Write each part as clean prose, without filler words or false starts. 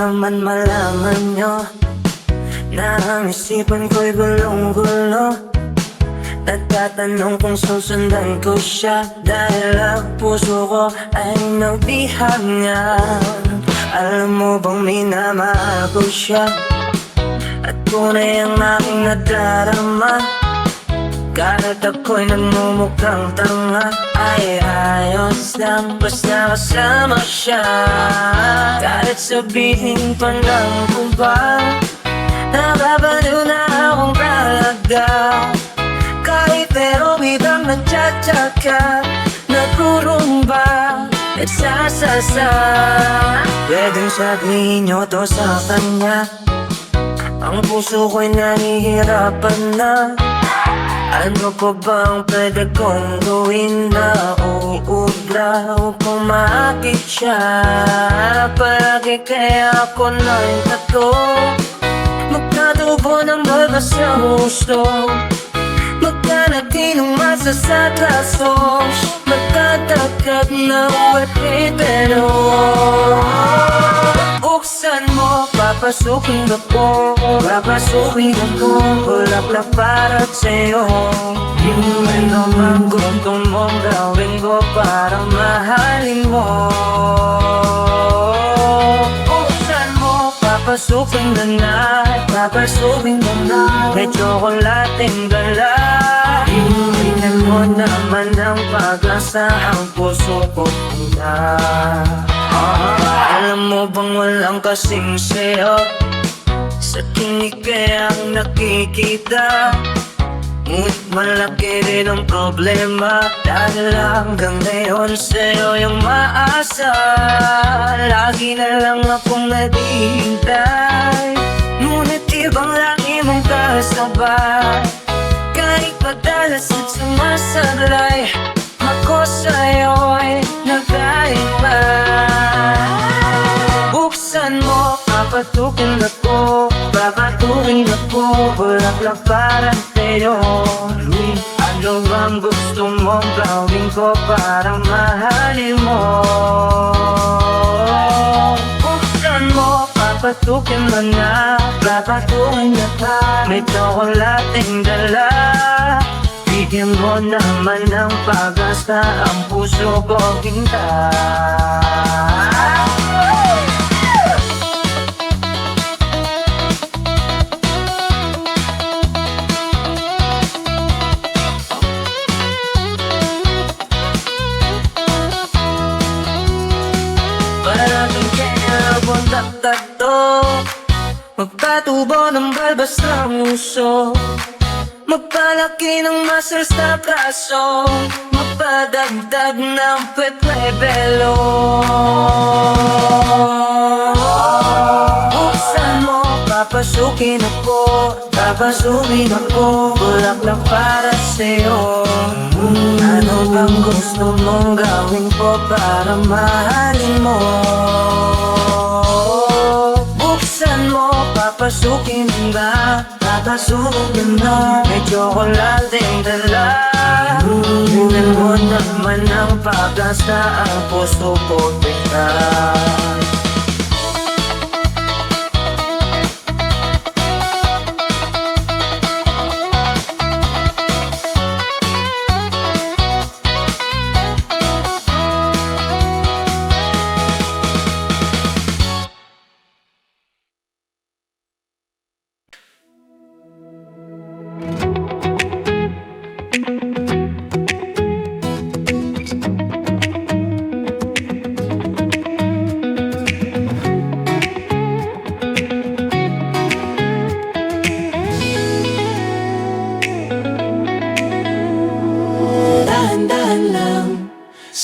naman malaman nyo na ang isipan ko'y gulong-gulo. Nagtatanong kung susundan ko siya dahil ang puso ko ay nagbihag niya. Alam mo bang minamahal ko siya at tunay ang aking nadarama. Kahit ako'y nagmumukhang tanga ay ayos lang basta kasama siya. Kahit sabihin pa ng iba nababaliw na akong talaga. Kahit pero biglang nagtsatsaga, nagkurumba, nagsasasa. Pwedeng sabihin nyo to sa kanya, ang puso ko'y nahihirapan na. Ano pa bang pwede kong gawin na uubra upang maakit siya? Palagi kaya ako na'y tato, magtatubo ng bagas sa gusto, magkanatinong masa sa klasos, magkatakat na uwet pero buksan mo, papasukin ako, papasukin ako, bulaklak para sa'yo. Yung ano man gusto mong gawin ko para mahalin mo. Buksan mo, papasukin mo na, papasukin mo na, may tsokolating gala. Tingnan mo naman ang pag-asa, ang puso ko na. Alam mo bang walang kasing sayo sa tinig kaya ang nakikita, ngunit malaki rin ang problema dahil hanggang ngayon sa'yo yung maasa. Lagi na lang akong naghihintay, ngunit ibang lagi mong kasabay. Kahit madalas at sumasablay, ako sa'yo'y nagkaiba. Buksan mo, papatukin ako, papatukin ako, bulaklak para sa'yo. Ano bang gusto mong gawin ko para mahalin mo? Buksan mo, papatukin mo na, papatukin na ka, may tsokolating dala. Bigyan mo naman ng pag-asa, ang puso ko ginta. Parating kaya buntak-tak to, magpatubo ng balbas ng uso, magpalaki ng muscles na braso, magpadagdag ng pwet-pwebelo. Buksan mo, papasukin ako, papasukin ako, bulaklak para sa'yo. Ano bang gusto mong gawin ko para mahalin mo? Buksan mo, papasukin na, papasukin na, may tsokolating dala. Tingnan mo naman ang pag-asa, ang puso ko tingnan.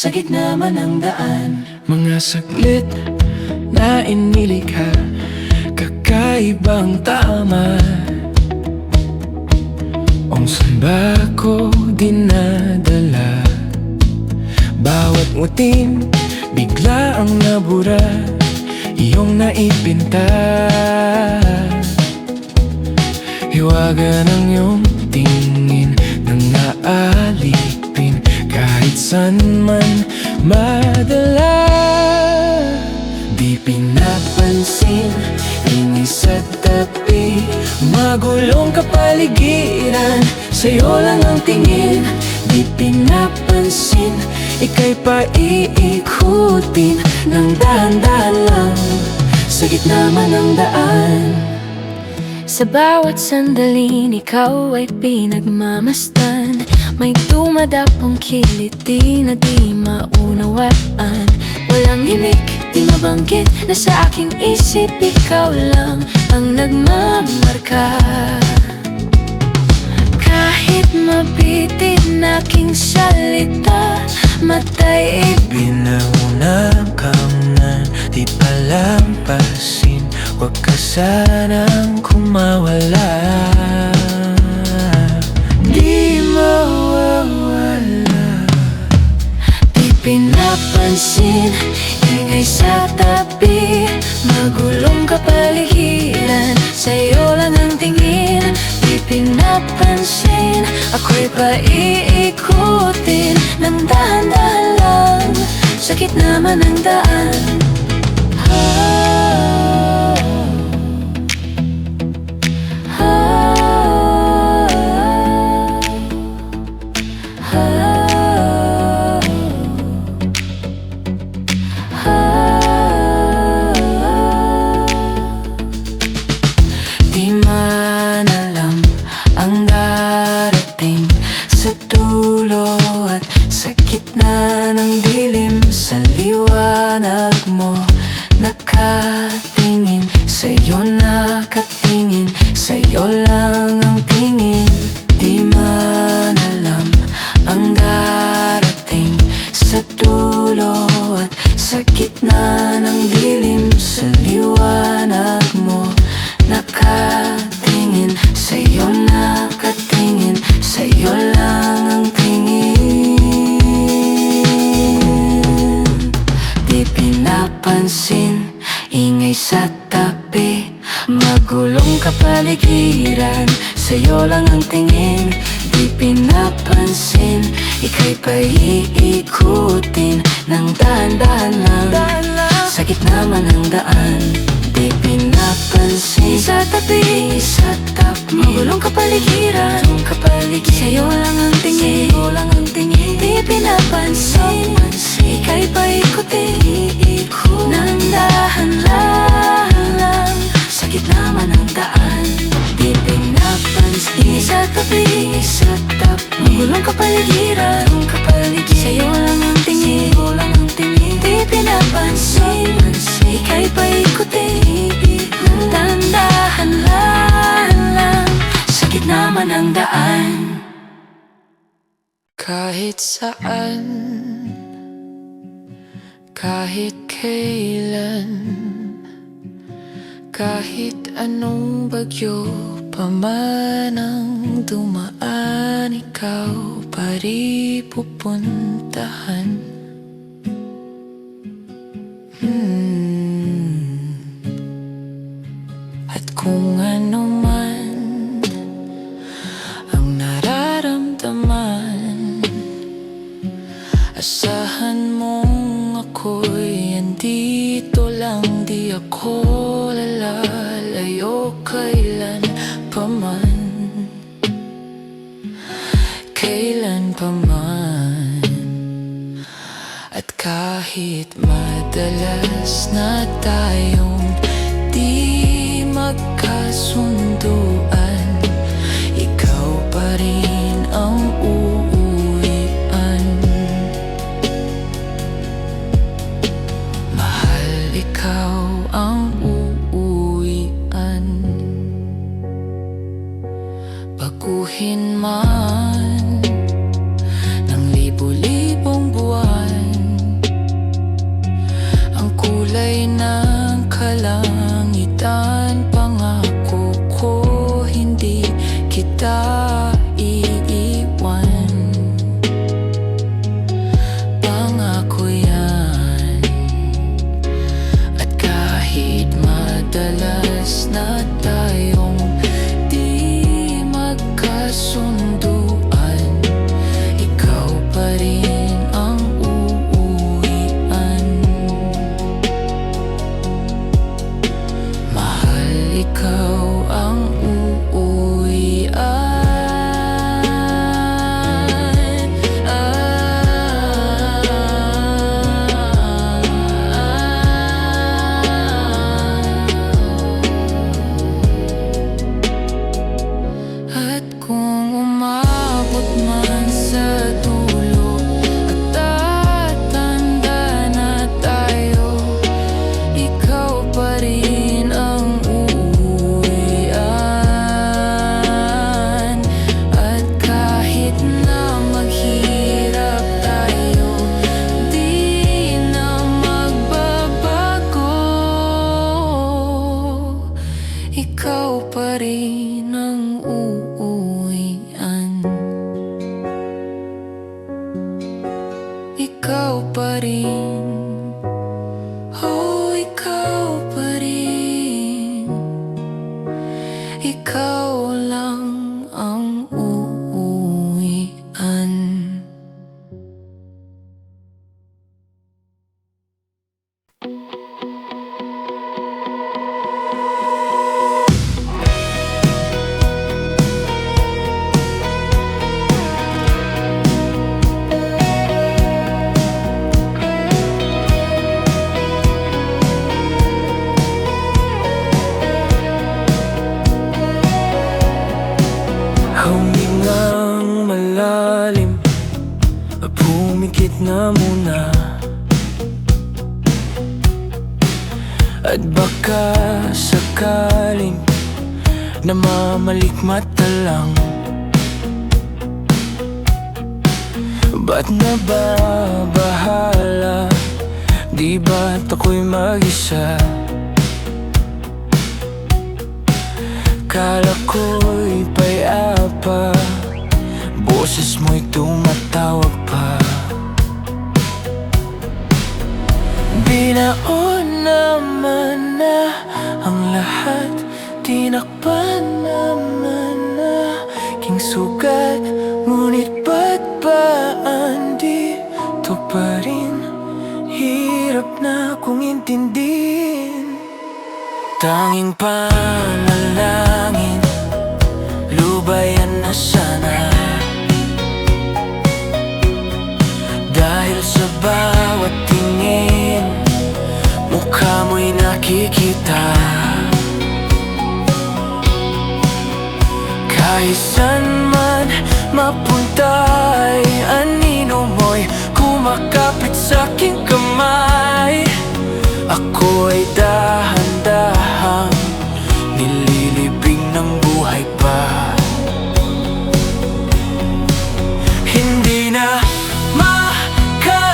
Sa gitna man ng daan, mga saglit na inilikha, kakaibang tama. Kung saan ba ko dinadala, bawat nguting bigla ang nabura, iyong naipinta. Hiwaga ng iyong tingin nang naalipin, kahit saan man madala. Di pinapansin, ingay sa tabi, magulong kapaligiran, sa'yo lang ang tingin. Di pinapansin, ika'y paiikutin ng dahan-dahan lang, sa gitna man ng daan. Sa bawat sandaling ikaw ay pinagmamastan, may dumadapong kiliti na di maunawaan. Walang himik, di mabanggit na sa aking isip ikaw lang ang nagmamarka. Kahit mabitin aking salita, matay Binaunang kamnan, di palampasin, huwag ka sanang kumawala. Di mawawala. Di pinapansin, ingay sa tabi, magulong kapaligiran, sa'yo lang ang tingin. Di pinapansin, ako'y paiikutin ng dahan-dahan lang, sa gitna man ng daan. Di man alam ang darating sa dulo at sa gitna ng dilim. Sa liwanag mo nakatingin, sa'yo nakatingin, sa'yo lang ang tingin. Di man alam ang darating sa dulo at sa gitna ng dilim. Sa liwanag mo nakatingin, sa'yo nakatingin, sa'yo lang ang tingin. Di pinapansin, ingay sa tabi, magulong kapaligiran, sa'yo lang ang tingin. Di pinapansin, ika'y paiikutin ng dahan-dahan lang, sa gitna man ng daan. Di pinapansin, sa tabi, magulong kapaligiran, sa'yo lang ang tingin. Di pinapansin, ika'y paikutin ng dahan-dahan lang, sa gitna man ng daan. Di pinapansin, sa tabi, magulong kapaligiran, sa'yo lang ang tingin. Di pinapansin, ika'y paikutin ng dahan-dahan lang, sa gitna man ng daan. Kahit saan, kahit kailan, kahit anong bagyo pa man ang dumaan, ikaw pa rin pupuntahan. At kung ano man ang nararamdaman, asahan mong ako'y andito lang. Di ako lalayo kailan pa man, kailan pa man. At kahit madalas na tayong di magkasunduan, ikaw pa rin ang uuwian. Mahal, ikaw ang uuwian. Baguhin man ng libo-libong buwan ang kulay ng kalangitan, pangako ko hindi kita iiwan. Pangako yan. At kahit madalas na tayong di magkasunduan, ikaw pa rin ang uuwian. ikaw pa rin ang uuwian. Ikaw pa rin, oh ikaw pa rin. Ikaw lang ang uuwian. Humingang malalim, pumikit na muna. At baka sakaling namamalikmata lang. Ba't nababahala? Di ba't ako'y mag-isa? Kala ko'y payapa, boses mo'y tumatawag pa. Binaon naman na ang lahat, tinakpan naman na king sugat. Ngunit ba't ba andito pa rin? Hirap na kong intindihin. Tanging panalangin, lubayan na sana. Dahil sa bawat tingin, mukha mo'y nakikita. Kahit saan man mapunta'y anino mo'y kumakapit sa'king kamay. Ako ay dahan-dahang nililibing ng buhay pa. Hindi na makalaya,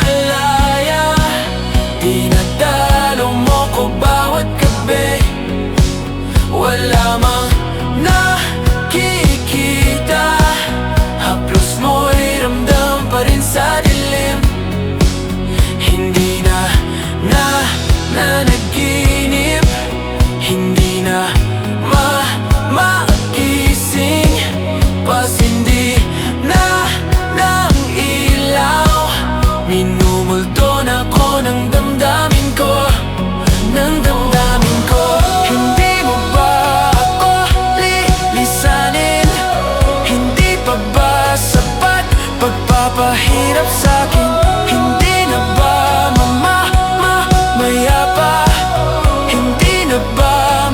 dinadalo mo ko bawat gabi. Wala mang nakikita, haplos mo'y ramdam pa rin sa dilim. Hindi na nanaginip, hindi na magising, pasindi na ng ilaw. Minumulto na ko ng damdamin ko, ng damdamin ko. Hindi mo ba ako lilisanin? Hindi pa ba sapat pagpapahirap sa'kin? Hindi na ba mayapa? Hindi na ba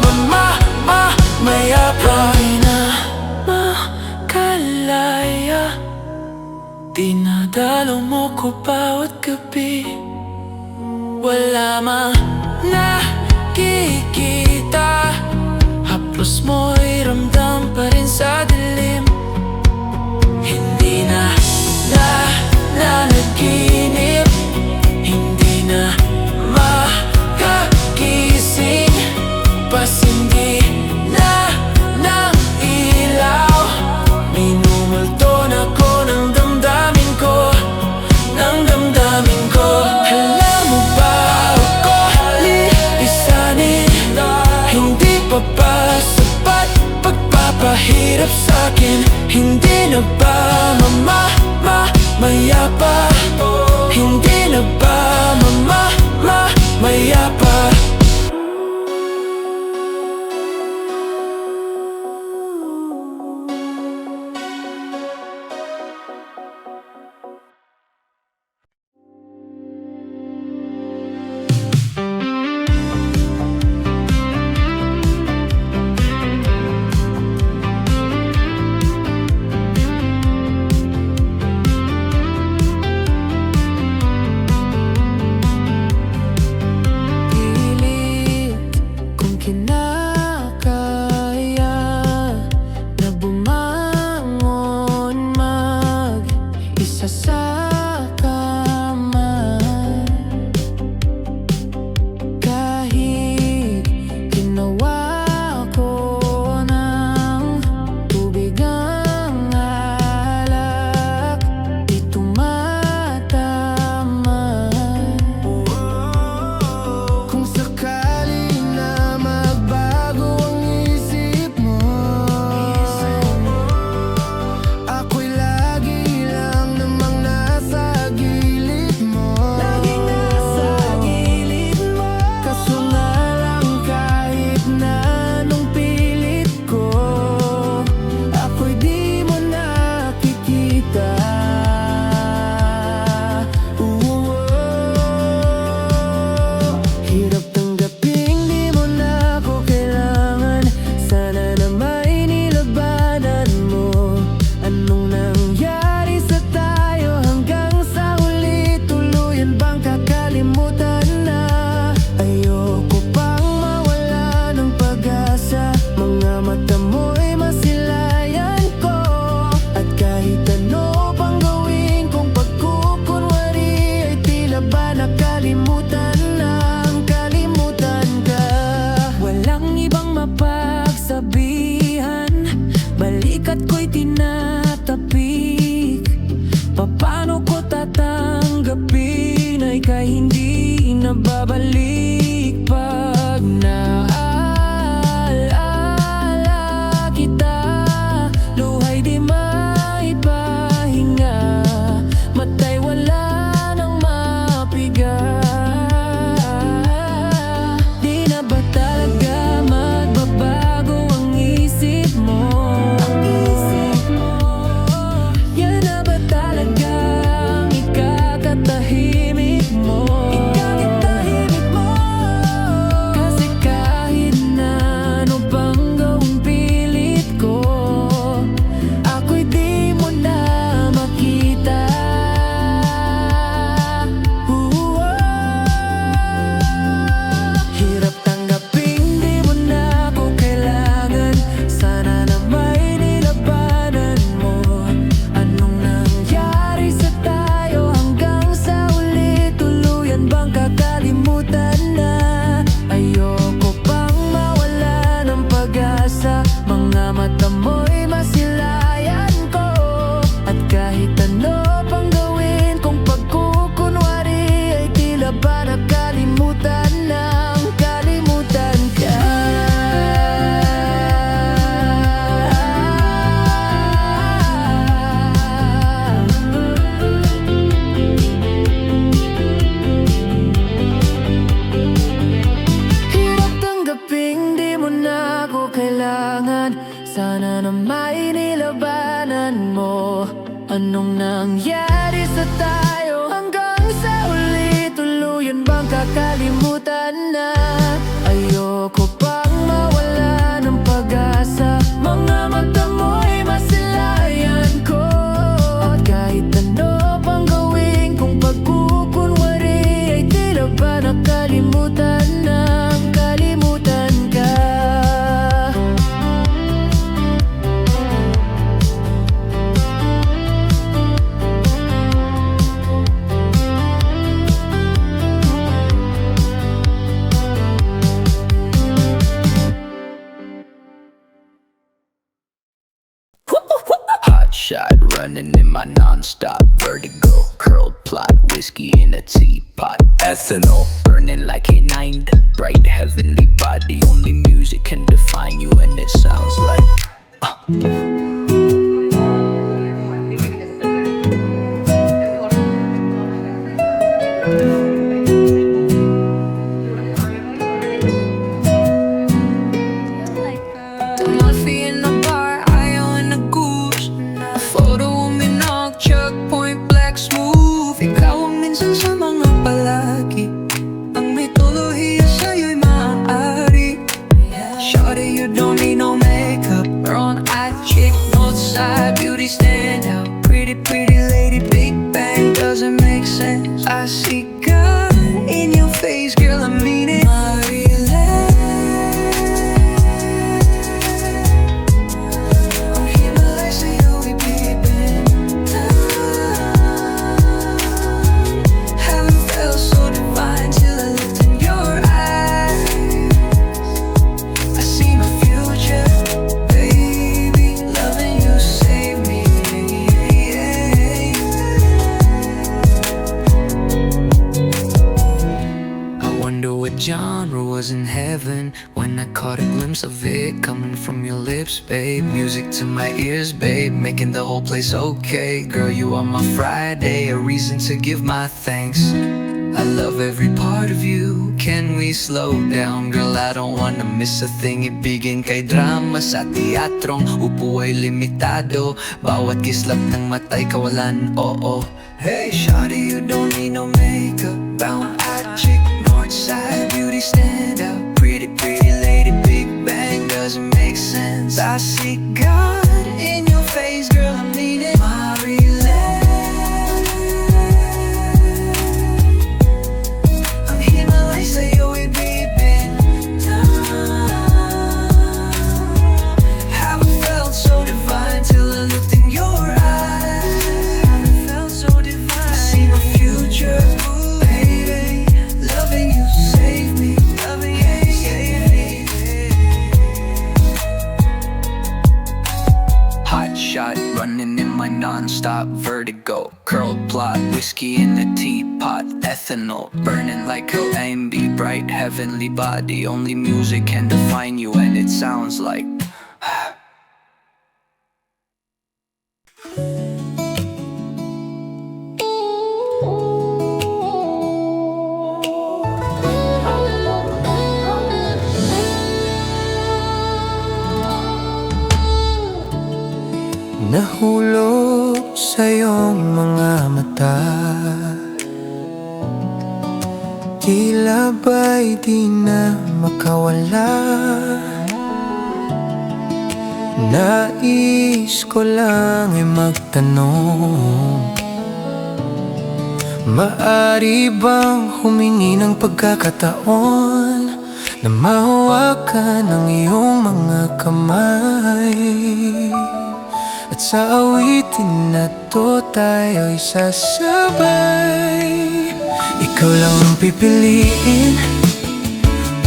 mayapa? Di na makalaya, dinadalo mo ko bawat gabi. Wala mang nakikita, haplos mo'y ramdam pa rin sa dilim. Hindi na nanaginip, hindi na makagising, pasindi na ng ilaw. Minumulto na ko ng damdamin ko, ng damdamin ko. Alam mo ba ako lilisanin? Hindi pa ba sapat pagpapahirap sa'kin? Hindi na ba mayapa? Hindi na ba mayapa? tinatapik. Paano ko tatanggapin ay kay hindi na babalik pag naaalala kita. Luhay di maipahinga, matay wala nang mapiga. Di na ba talaga magbabago ang isip mo? Yan na ba talaga ang ikakatahimik mo? Kasi kahit na ano pang gawing pilit ko, ako'y di mo na makita. Hirap tanggaping di mo na ako kailangan. Sana na may nilabanan mo. Anong nangyari sa tayo hanggang sa uli? Tuluyan bang kakalimutan na? Ayoko pang mawala ng pag-asa. Mga mata mo'y masilayan ko. At kahit ano pang gawin kong pagkukunwari, ay tila ba nakalimutan ng kalimutan ka. Hirap tanggaping di mo na ako kailangan. Sana na may nilabanan mo. Anong nangyari sa tayo hanggang sa uli? Tuluyan bang kakalimutan na? Ayoko pang mawala ng pag-asa. Mga mata mo'y masilayan ko. At kahit ano pang gawin kong pagkukunwari, ay tila ba nakalimutan ng kalimutan ka. Hot shot running in my non-stop vertigo. Curled plot, whiskey in a teapot. Ethanol burning like a 9. Bright heavenly body. Only music can define you, and it sounds like Tumafi in the bar, ayaw na goose. Photo uminog, checkpoint, black smooth. Ikaw ang minsan sa mga palagi. Ang mitolohiya sa'yo'y maaari. Shawty, you don't need no makeup. Brown-eyed chick, northside beauty stand out. Pretty, pretty lady, Big Bang doesn't make sense. I see God in your face, girl, I mean it. Genre was in heaven when I caught a glimpse of it coming from your lips, babe. Music to my ears, babe, making the whole place okay. Girl, you are my Friday, a reason to give my thanks. I love every part of you. Can we slow down? Girl, I don't wanna miss a thing. Ibigin kay drama sa teatrong upo ay limitado. Bawat kislap ng mata'y kawalan, oo. Hey, shawty, you don't need no makeup. Brown-eyed chick, northside beauty stand out. Pretty, pretty lady, Big Bang doesn't make sense. I see God in your face, girl, I mean it. I'm here, my life, say yo, we been down. Haven't felt so divine till I looked in your eyes. Haven't felt so divine. I see my future, baby. Loving you, save me. Loving you, save me. hot shot hot, running in my non-stop vertigo. Curled plot, whiskey in a teapot. Ethanol, burning like a AMB. Bright heavenly body, only music can define you, and it sounds like nahulog sa iyong mga mata. Tila ba'y di na makawala? Nais ko lang ay magtanong, maari bang humingi ng pagkakataon na mahawakan ang iyong mga kamay? At sa awitin na to tayo'y sasabay. Ikaw lang ang pipiliin,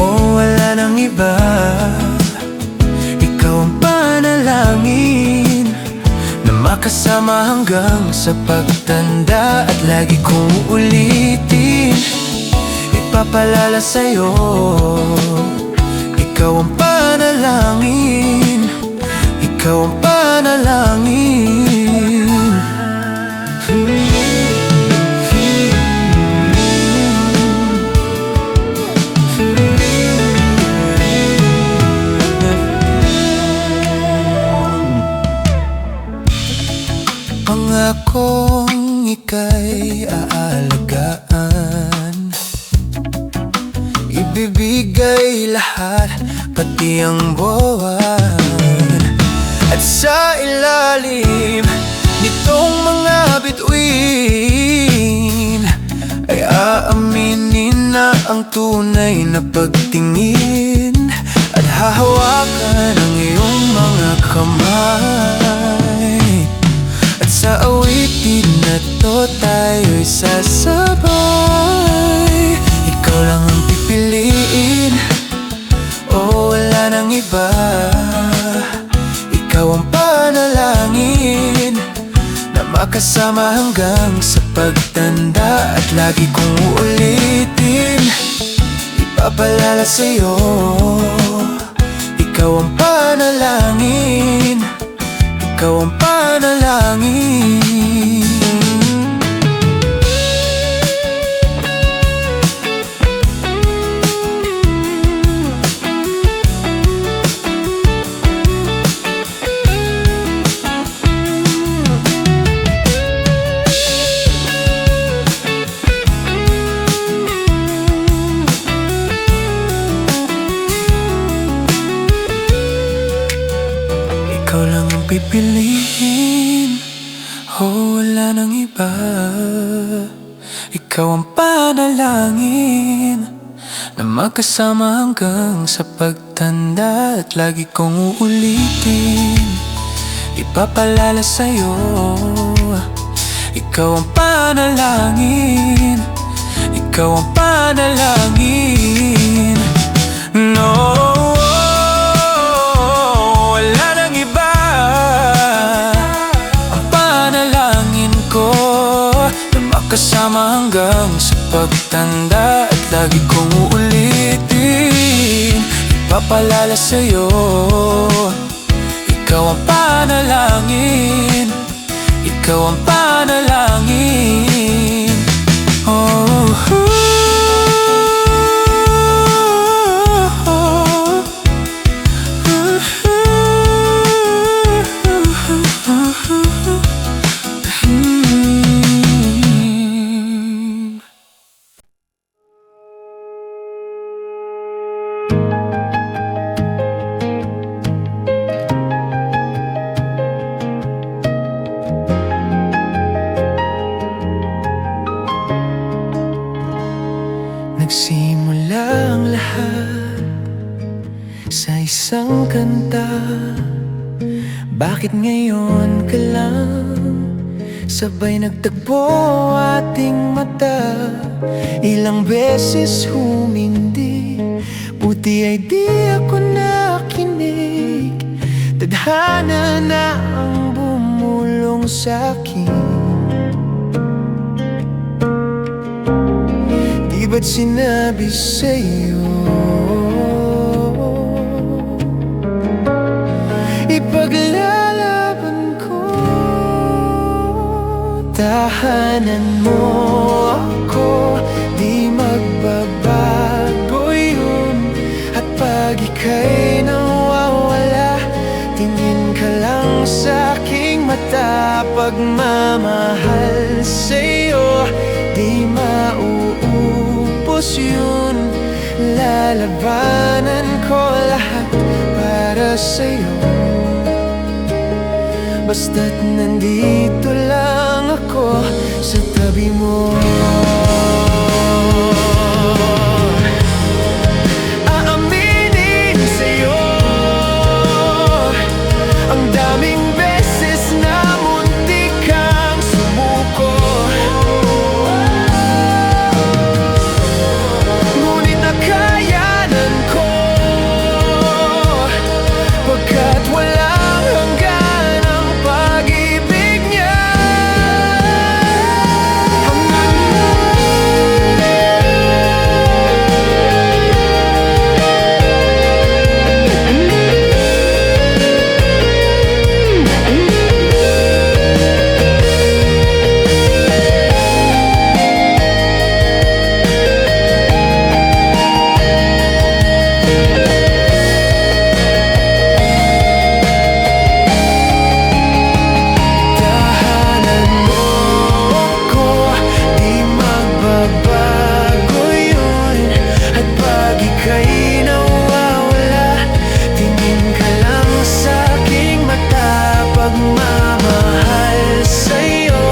o wala nang iba. Ikaw ang panalangin na makasama hanggang sa pagtanda. At lagi kong uulitin, ipapalala sa'yo. Ikaw ang panalangin, ikaw ang panalangin. Pangakong ika'y aalagaan, ibibigay lahat, pati ang buwan. At sa ilalim nitong mga bituin ay aaminin na ang tunay na pagtingin. At hahawakan ang iyong mga kamay. At sa awitin na to tayo'y sasabay. Ikaw lang ang pipiliin, o wala nang iba. Ikaw ang panalangin na makasama hanggang sa pagtanda. At lagi kong uulitin, ipapalala sa'yo. Ikaw ang panalangin, ikaw ang panalangin. Ikaw lang ang pipiliin, o wala nang iba. Ikaw ang panalangin na magkasama hanggang sa pagtanda. At lagi kong uulitin, ipapalala sa'yo. Ikaw ang panalangin, ikaw ang panalangin. No, kasama hanggang sa pagtanda. At lagi kong uulitin, ipapalala sa'yo. Ikaw ang panalangin, ikaw ang panalangin. Oh, nagsimula ang lahat sa isang kanta. Bakit ngayon ka lang sabay nagtagpo ating mata? Ilang beses humindi, buti ay di ako nakinig. Tadhana na ang bumuo sa'kin? Di ba't sinabi sa'yo ipaglalaban ko? Tahanan mo ako, di magbabago yun. At pag ika'y nawawala, tingin ka lang sa aking mata. Pagmamahal sa'yo, di mauubos yun. Lalabanan ko lahat para sa'yo, basta't nandito lang ako sa tabi mo. Aaminin sa'yo, ang daming beses na muntik kang sumuko. Ngunit nakayanan ko, pagkat walang hanggan ang pag-ibig niya. Tahanan mo ako, di magbabago yun. At pag ika'y nawawala, tingin ka lang sa aking mata. Pagmamahal sa'yo,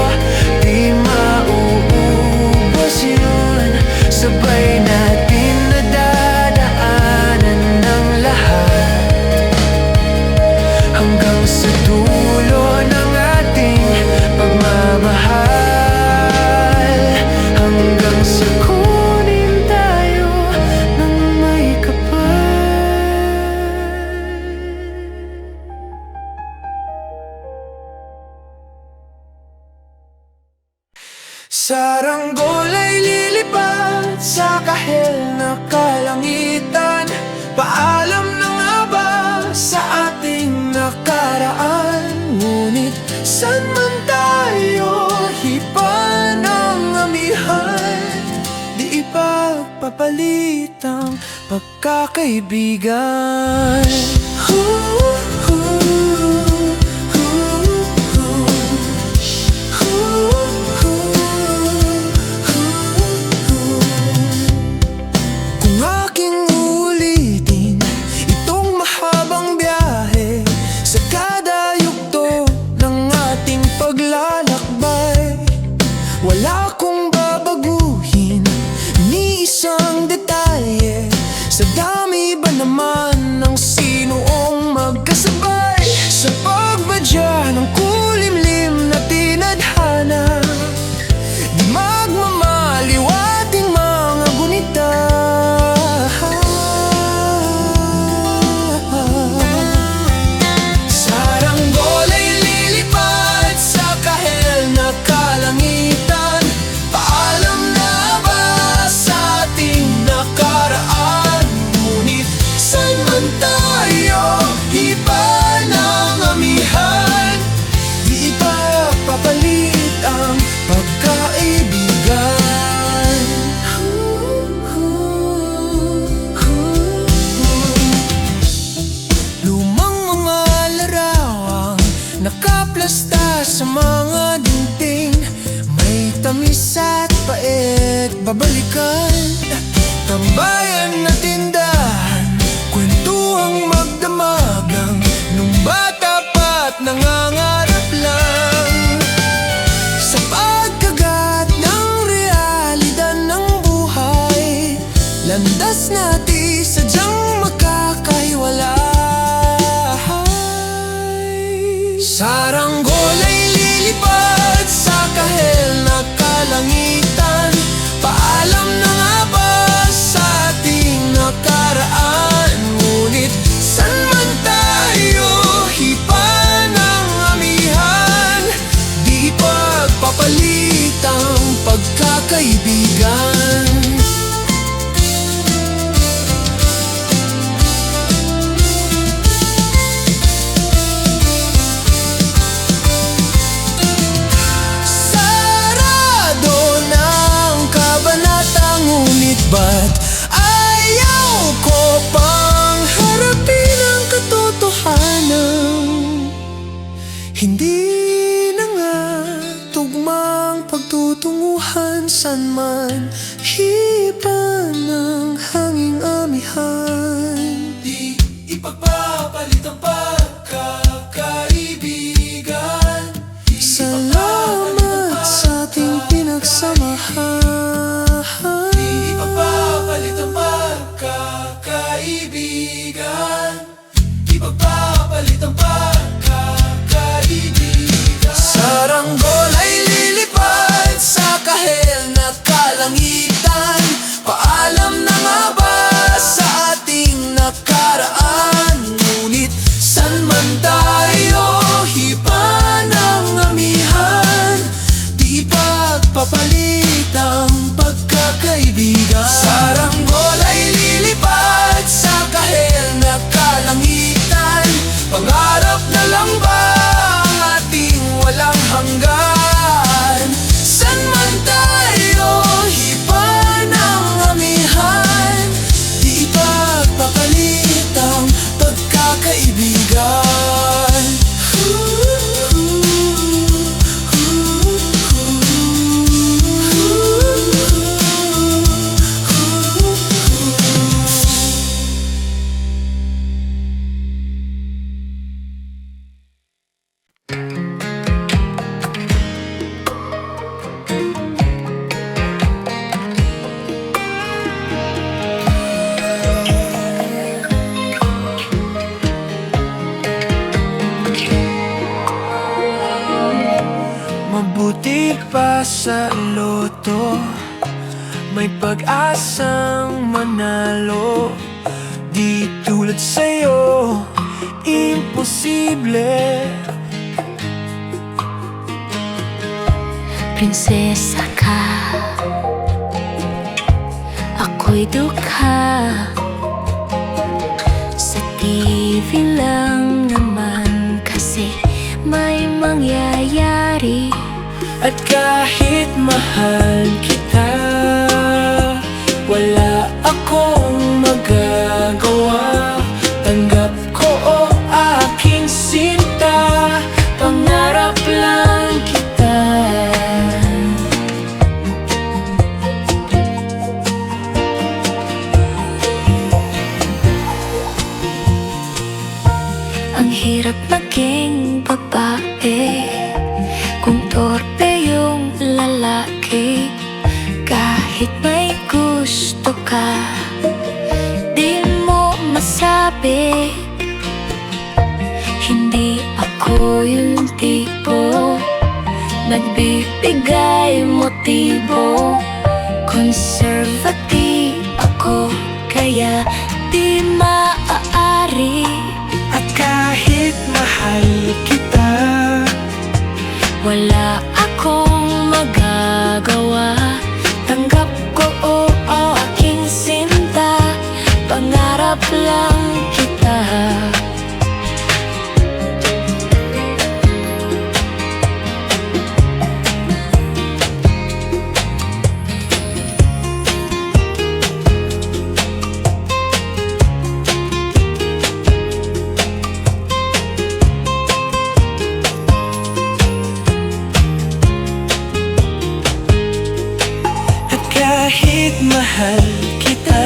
di mauubos yun. Sabay natin nadadaanan ng lahat, hanggang sa dulo ng ating pagmamahal. Hanggang sa kunin tayo ng may kapal. Saranggol ay lilipad sa kahel na kalangitan. Paalam na nga ba sa ating nakaraan? Ngunit saan man tayo, hipa ng amihan. Di ipagpapalit ang pagkakaibigan. Kung aking ulitin itong mahabang biyahe, sa kada yugto ng ating paglalakbay, wala akong babaguhin ni isang detalye. Sa dami ba naman ng sinuong magkasabay sa pagbadya ng kulimlim na tinadhana? Di magmamaliw ating mga gunita. Saranggol ay lilipad sa kahel na kalangitan. Paalam na ba sa ating nakaraan? Ngunit saan man tayo, iba ng amihan. Di ipagpapalit ang pagkaibigan. Lumang mga larawang nakaplasta sa mga dingding, may tamis at pait babalikan. Tambayan na tindahan, kwentuhang magdamagang nung bata pa't nangangarap lang. Sa pagkagat ng realidad ng buhay, landas natin sadyang magkakahiwalay. Saranggol ay lilipad sa kahel na kalangitan. Paalam na nga ba sa ating nakaraan? Ngunit saan man tayo, hipa ng amihan. Di kitang pagkakaibigan. Saranggola ay lilipad sa kahel na kalangitan. Paalam na nga ba sa ating nakaraan? Ngunit san man tayo, hipa ng amihan, di pagpapalit ang pagkakaibigan. Saranggola ay lilipad sa kahel na kalangitan. Pangarap na lang ba ang ating walang hanggan? San man tayo, hipa ng amihan, di pagpapalit ang pagkakaibigan. Mabuti pa sa loto, may pag-asang manalo. Di tulad sa'yo, imposible. Prinsesa ka, ako'y dukha. Sa TV lang naman kasi may mangyayari. At kahit mahal kita, wala akong magagawa. Tanggap ko o aking sinta, pangarap lang kita. Ang hirap maging babae kung torpe yung lalaki. Kahit may gusto ka, di mo masabi. Hindi ako yung tipo nagbibigay motibo. Conservative ako, kaya di maaari. At kahit mahal kita, wala akong magagawa. Tanggap ko o aking sinta, pangarap lang kita. kahit mahal kita,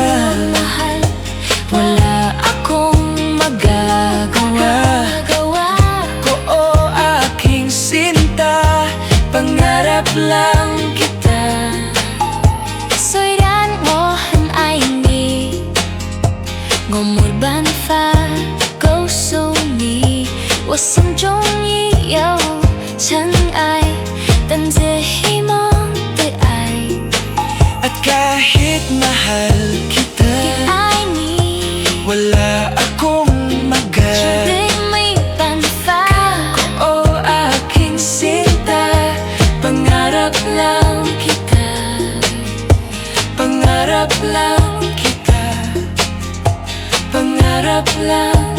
mahal, wala akong magagawa. ko o aking sinta, pangarap lang kita. 虽然我很爱你，我没办法告诉你，我心中已有尘埃，但最希望的爱， At kahit mahal kita, 爱你， wala akong 绝对没办法。 o aking sinta, pangarap lang kita, pangarap lang kita, pangarap lang.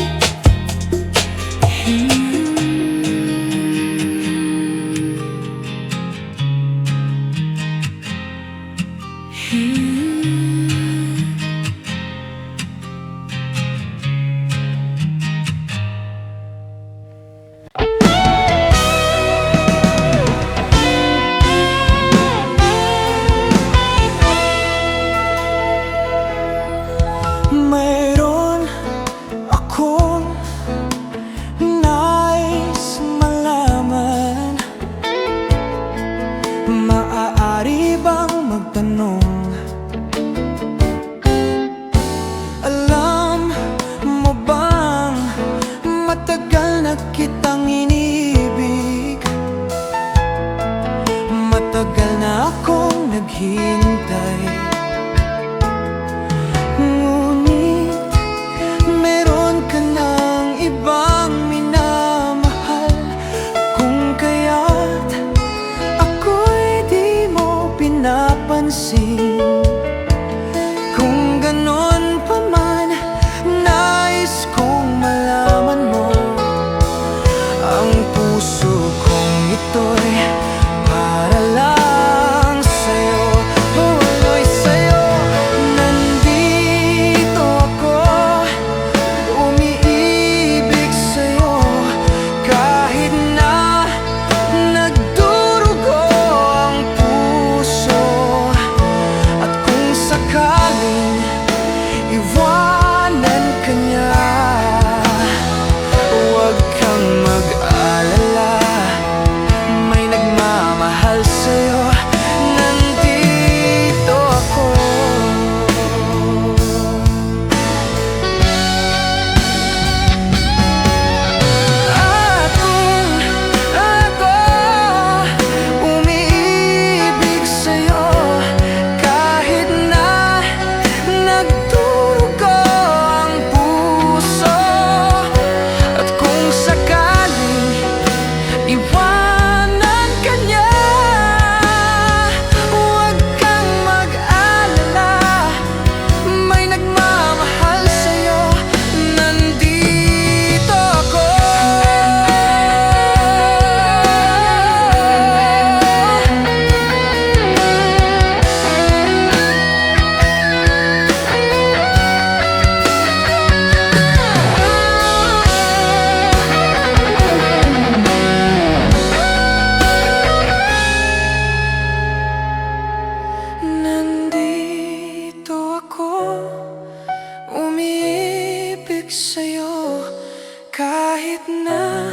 Kahit na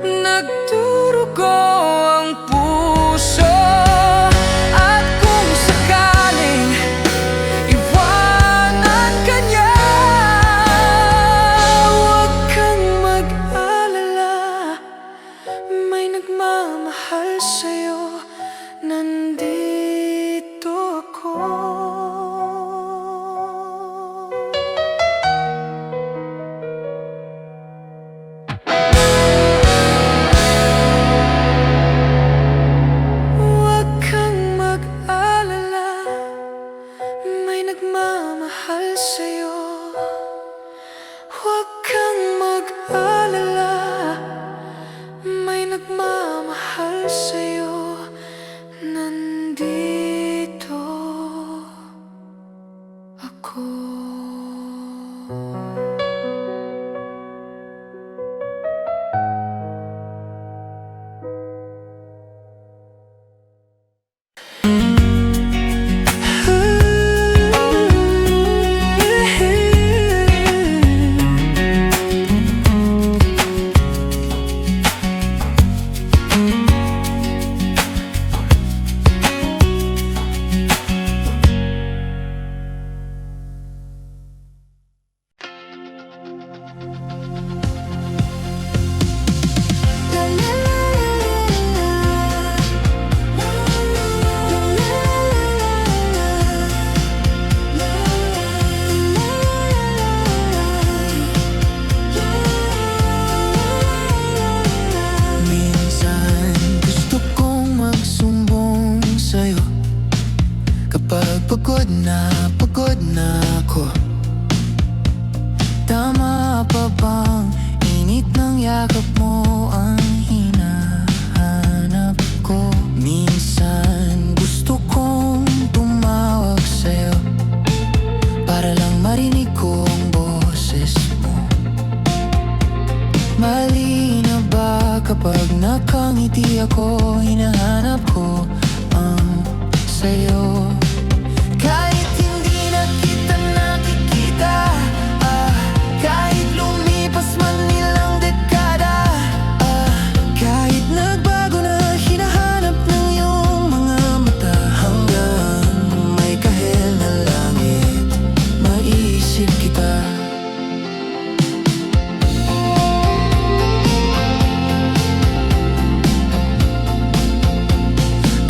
nagdurugo ang puso, at kung sakaling iwanan ka niya, huwag kang mag-alala, may nagmamahal sa'yo, nandito ako. Huwag kang mag-alala, may nagmamahal sa'yo. Huwag kang mag-alala, may nagmamahal sa'yo, nandito ako. Minsan gusto kong magsumbong sa'yo kapag pagod na ako. Tama pa bang init ng yakap mo ang hinahanap ko? Minsan gusto kong tumawag sa'yo para lang marinig ko ang boses mo. Mali na ba kapag nakangiti ako, hinahanap ko ang sa'yo? Kahit hindi na kita nakikita, kahit lumipas man ilang dekada, kahit nagbago na hinahanap ng iyong mga mata, hanggang may kahel na langit, maiisip kita.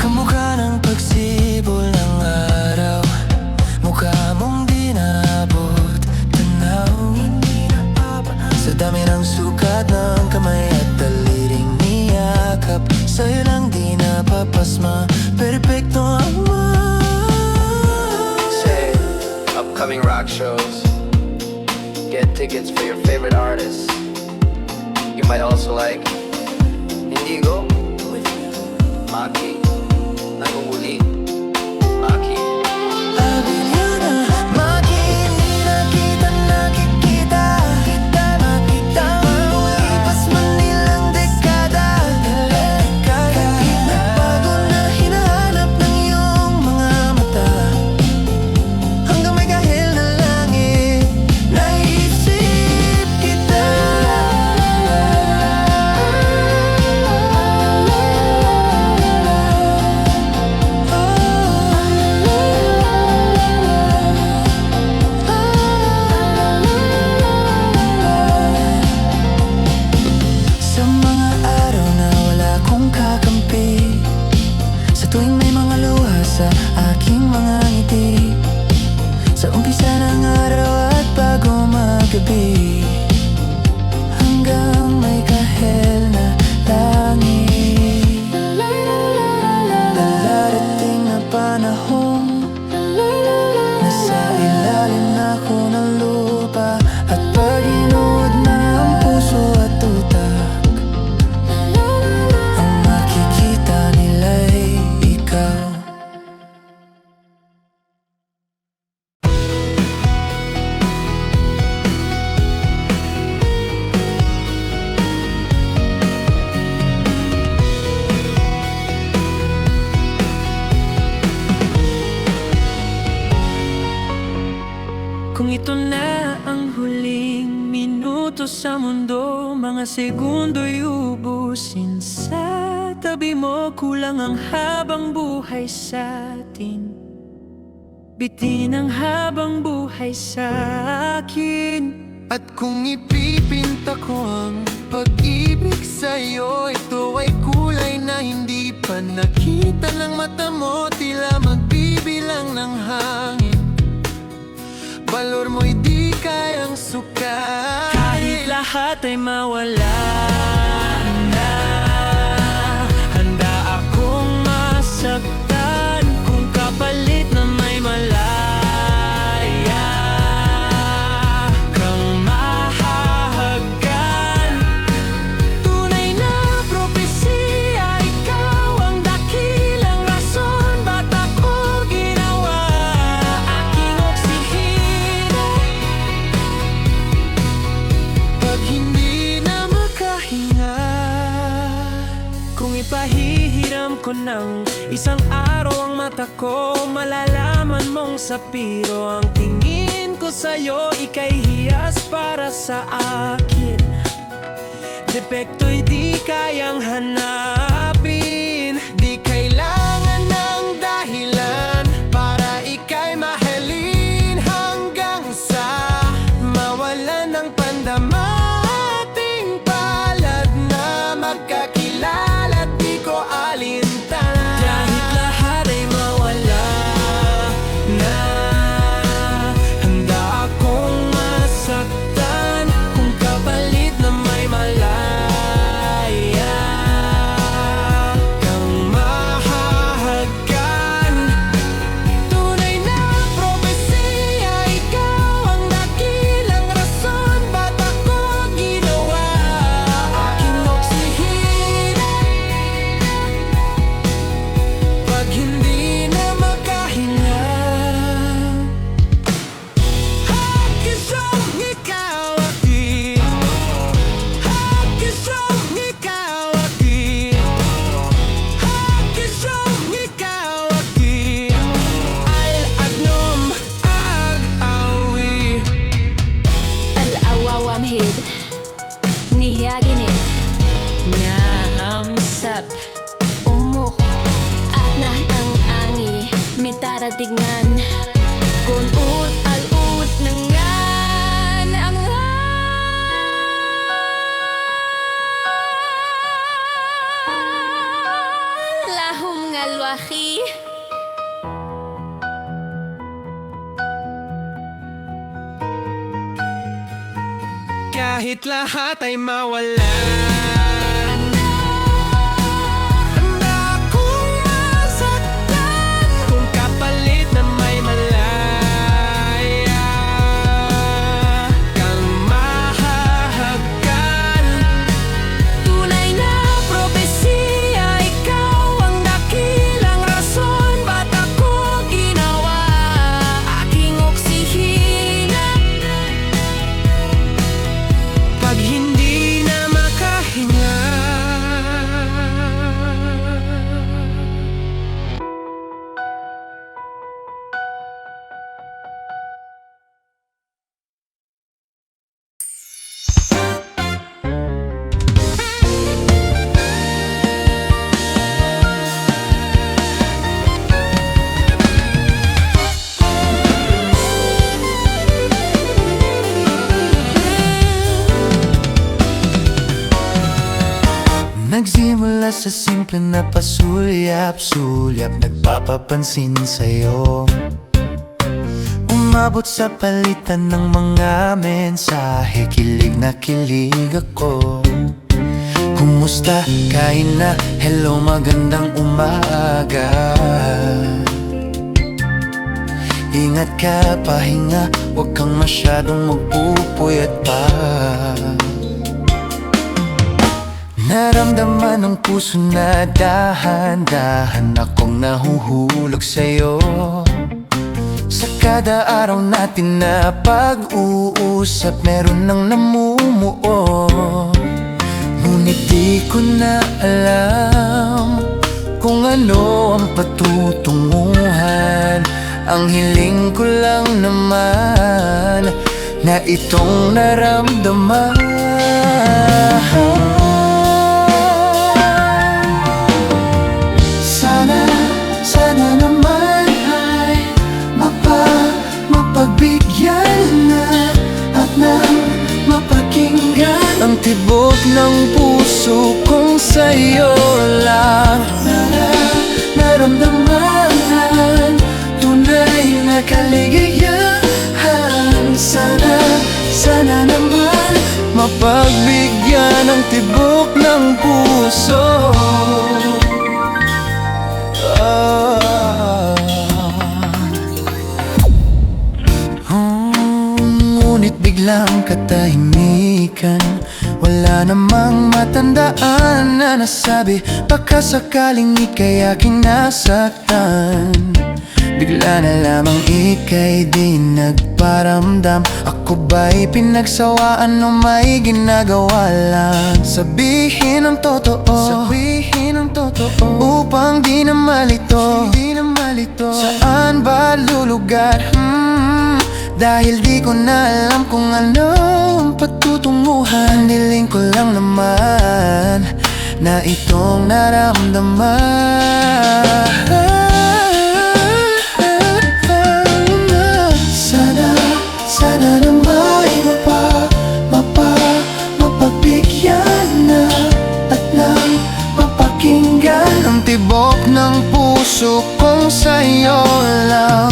Kamukha ng pagsibol ng araw, mukha mong di naabot tanaw. Sa dami ng sukat ng kamay at daliring niyakap, sa'yo lang di napapasma, perpekto ang Say, upcoming rock shows. Get tickets for your favorite artists. You might also like Indigo, Maki, Naguguli, Maki. Sabi niya na Maki, hindi na kita nakikita, makita mo ipas man ilang dekada, kahit nagbago na hinahanap ng iyong mga mata, hanggang may kahel na langit, naisip kita. sa mundo, mga segundo'y ubusin. Sa tabi mo, kulang ang habang buhay sa atin. Bitin ang habang buhay sa akin. At kung ipipinta ko ang pag-ibig sa'yo, ito ay kulay na hindi pa nakita ng mata mo. Tila magbibilang ng hangin, balor mo'y di kayang sukat. Kahit lahat ay mawala na, handa akong masaktan kung kapalit na may malaya kang mahahagan. Tunay na propesya, ikaw ang dakilang rason ba't ako ginawa aking oksihina. Pag hindi na makahinga, kung ipahihiram ko ng isang araw ang mata ko, malalaman mong sapiro ang tingin ko sa'yo. Ika'y hiyas para sa akin, depekto'y di kayang hanapin. Di kailangan ng dahilan para ika'y mahalin, hanggang sa mawalan ng pandama ating palad na magkakilala. Di ko alintana kahit lahat ay mawala na, handa akong masaktan kung kapalit na may malaya kang mahahagan. Tunay na propesya, ikaw ang dakilang rason ba't ako ginawa aking oksihina. Pag hindi na makahinga, hakisang ikaw akin, hakisang ikaw akin, hakisang ikaw akin. Al-agnom ag-awi. Al-awawamhid Niyaginit Nga amsat Umuk Atnah ang angi Mitaratignan Kun ut al-ut nangan ang lahum ngalwahi. Kahit lahat ay mawala na, handa akong masaktan kung kapalit na may malaya kang mahahagan. Tunay na propesya, ikaw ang dakilang rason ba't ako ginawa aking oksihina. Pag hindi na makahinga, nagsimula sa simple na pasulyap-sulyap, nagpapapansin sa'yo. Umabot sa palitan ng mga mensahe, kilig na kilig ako. Kumusta? Kain na? Hello, magandang umaga. Ingat ka, pahinga, huwag kang masyadong magpupuyat pa. Naramdaman ng puso na dahan-dahan akong nahuhulog sa'yo. Sa kada araw natin na pag-uusap, meron nang namumuo. Ngunit di ko na alam kung ano ang patutunguhan. Ang hiling ko lang naman na itong naramdaman tibok ng puso kong sa'yo lang naramdaman, tunay na kaligayahan. Sana naman mapagbigyan ng tibok ng puso. Ngunit biglang katahimikan, wala namang matandaan na nasabi, baka sakaling ika'y aking nasaktan. Bigla na lamang ika'y di nagparamdam. Ako ba'y pinagsawaan o may ginagawa lang? Sabihin ang totoo, upang di na malito, saan ba lulugar? Dahil di ko na alam kung ano ang patutunguhan. Niling ko lang naman na itong naramdaman. Sana na may mapagbigyan na at nang mapakinggan ang tibok ng puso kong sa'yo lang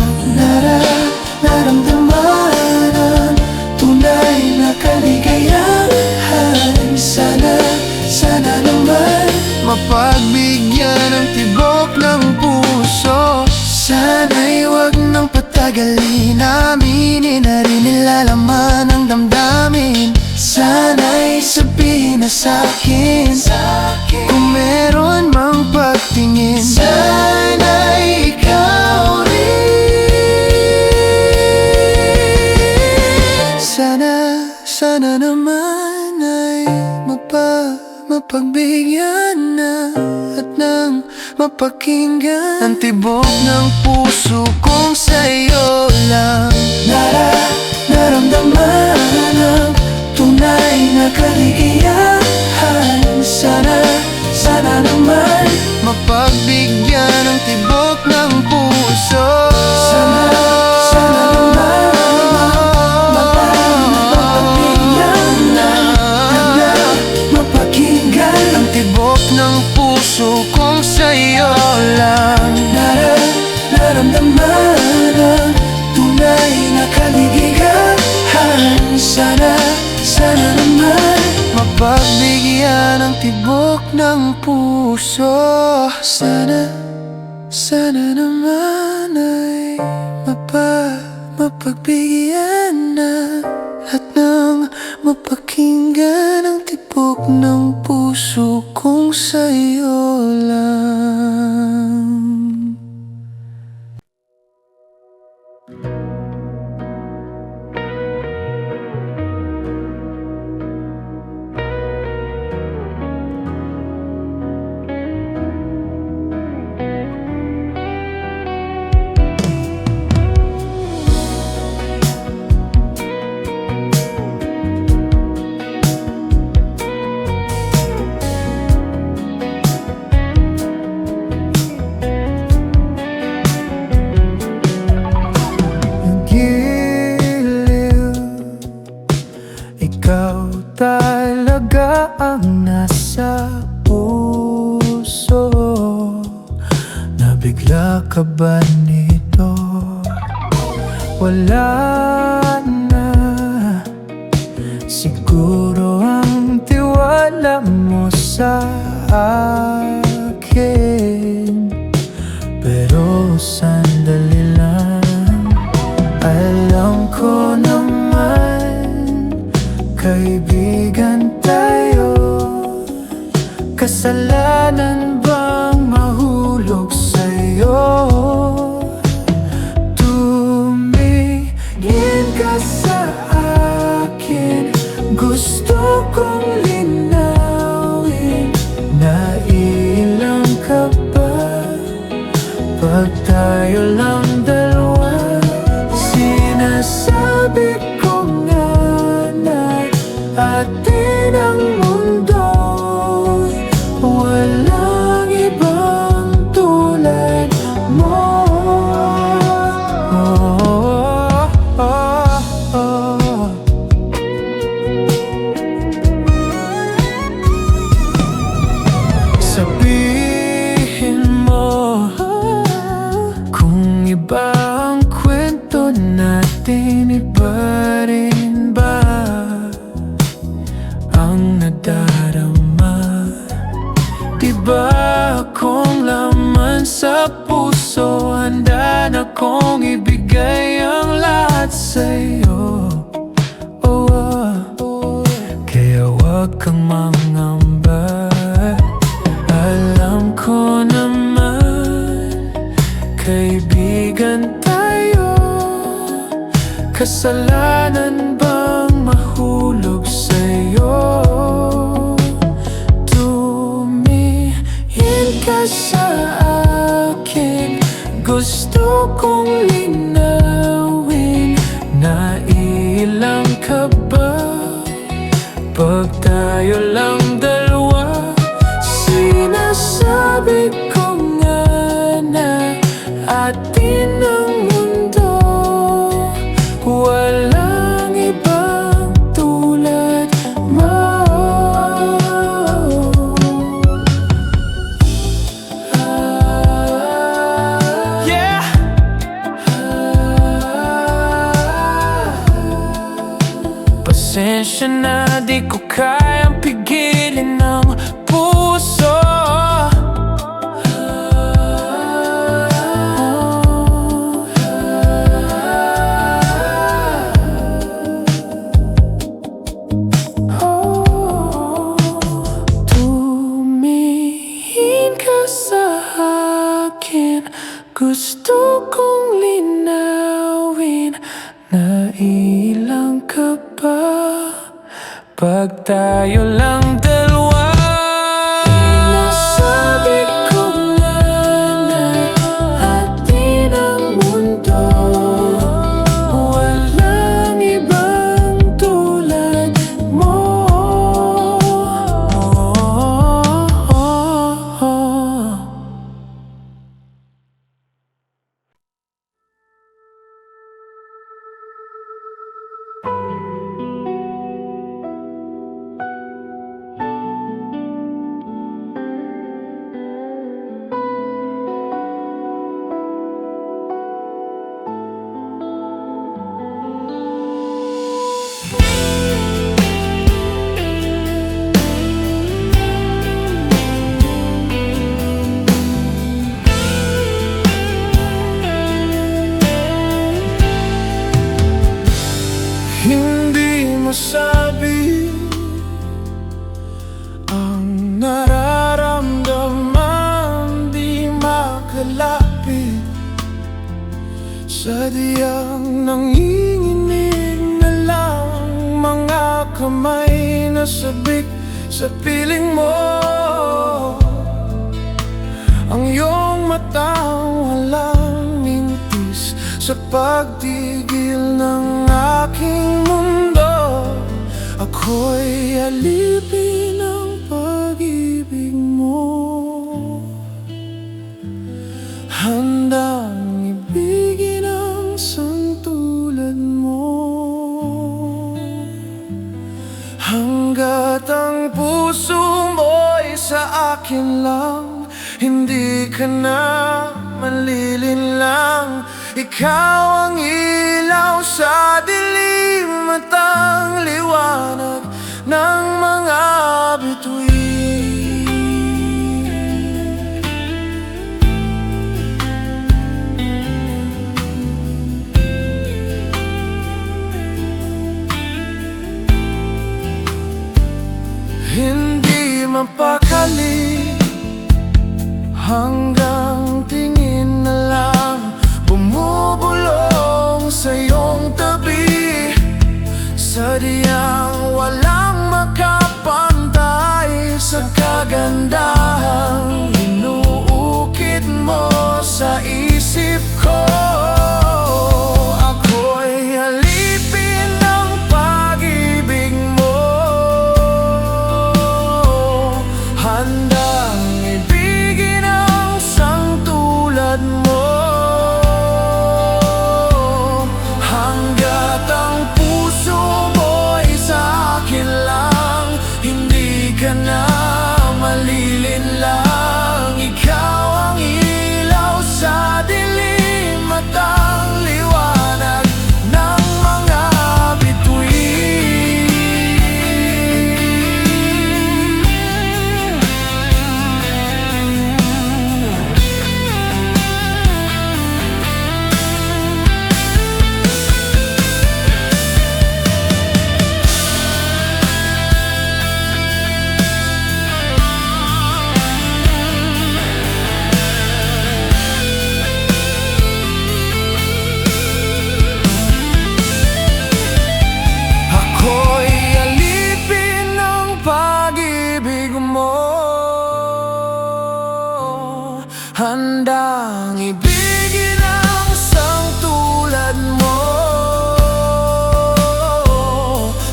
naramdaman ang tunay na kaligayahan. Sana naman mapagbigyan ng tibok ng puso. Sana'y wag nang patagalin, aminin na rin nilalaman ng damdamin. Sana'y sabihin na sa'kin kung meron mang pagtingin. Sana'y ikaw rin. Sana naman ay mapagbigyan na at nang mapakinggan ang tibok ng puso kong sa'yo lang naramdaman ang tunay na kaligayahan. Sana naman mapagbigyan ang tibok ng puso. Sana naman mapagbigyan na mapakinggan ang tibok ng puso kong sa'yo lang naramdaman ang tunay na kaligayahan. Sana naman mapagbigyan ang tibok ng puso. Sana naman ay mapagbigyan na at nang mapakinggan ang tibok ng puso kung sa'yo lang. Talaga ang nasa puso, nabigla ka ba nito? Wala na siguro ang tiwala mo sa akin, pero sandali lang, alam ko naman kaibigan tayo. Kasalanan bang mahulog sa'yo? Tumingin ka sa akin, gusto kong linawin. Nailang ka ba pag tayo lang dalawa? Sinasabi ko nga atin ang mundo, walang handa na kong ibigay ang lahat sa'yo. Kaya huwag kang mangamba. Alam ko naman, kaibigan tayo. Kasalanan bang mahulog sa'yo? Tumingin ka sa akin, gusto kong linawin. Nailang ka ba pag tayo lang dalawa? Sinasabi ko nga na atin ang mundo, walang ibang tulad mo. Yeah! Pasensya na, di ko kayang pigilin ng puso. Tumingin ka sa akin, gusto kong linawin. Nailang ka ba pag tayo lang dalawa? Sinasabi ko nga na atin ang mundo, walang ibang tulad mo. Hindi masabi ang nararamdaman, di makalapit. Sadyang nanginginig na lang mga kamay na sabik sa piling mo. Ang iyong mata walang mintis sa pagtigil ng aking mundo. Ako'y alipin ng pag-ibig mo, handang ibigin ang sangtulad mo. Hanggat ang puso mo'y sa akin lang, hindi ka na malilinlang. Ikaw ang ilaw sa dilim at ang liwanag ng mga bituin. Hindi mapakali hanggang tingin na lang bumubulong sa iyong tabi. Sadyang walang makapantay sa kagandahang inuukit mo sa isip ko. Ako'y alipin ng pag-ibig mo, handang ibigin ang sangtulad mo. Hanggat ang puso mo'y sa akin lang, hindi ka na malilinlang. Ikaw ang ilaw sa dilim at ang liwanag ng mga bituin. mo, handang ibigin ang isang tulad mo.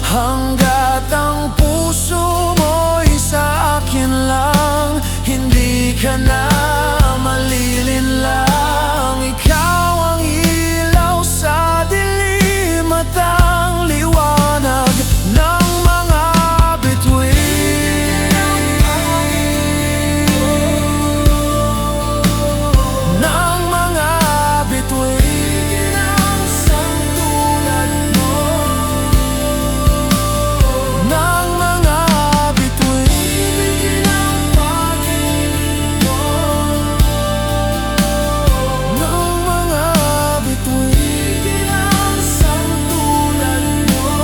Hanggat ang puso mo'y sa akin lang, hindi ka na malilinlang. Ikaw ang ilaw sa dilim at ang liwanag ng mga bituin. Ng mga bituin, ang isang tulad mo. Ng mga bituin, ang pag-ibig mo. Ng mga bituin, ang isang tulad mo.